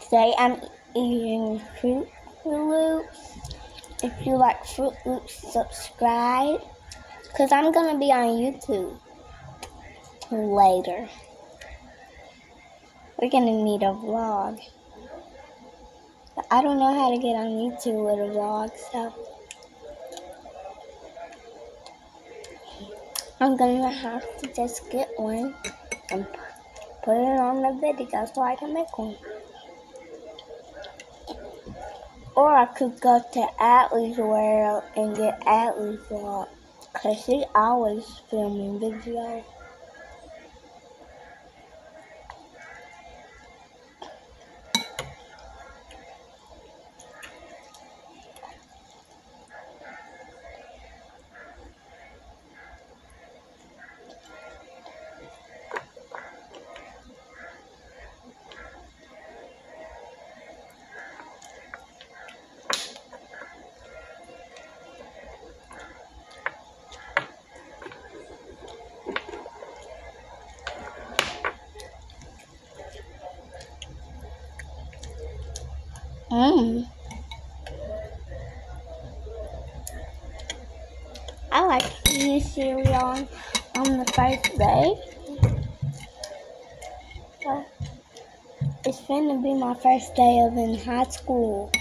Today I'm eating Fruit Loops. If you like Fruit Loops, subscribe. Because I'm going to be on YouTube later. We're going to need a vlog. But I don't know how to get on YouTube with a vlog, so I'm going to have to just get one and put it on the video so I can make one. Or I could go to Atlee's World and get Atlee's vlog, because she's always filming videos. I like eating cereal on the first day. It's finna be my first day of in high school.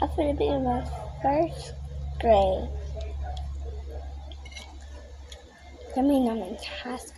I'm finna be in my first grade. I mean, I'm in high school.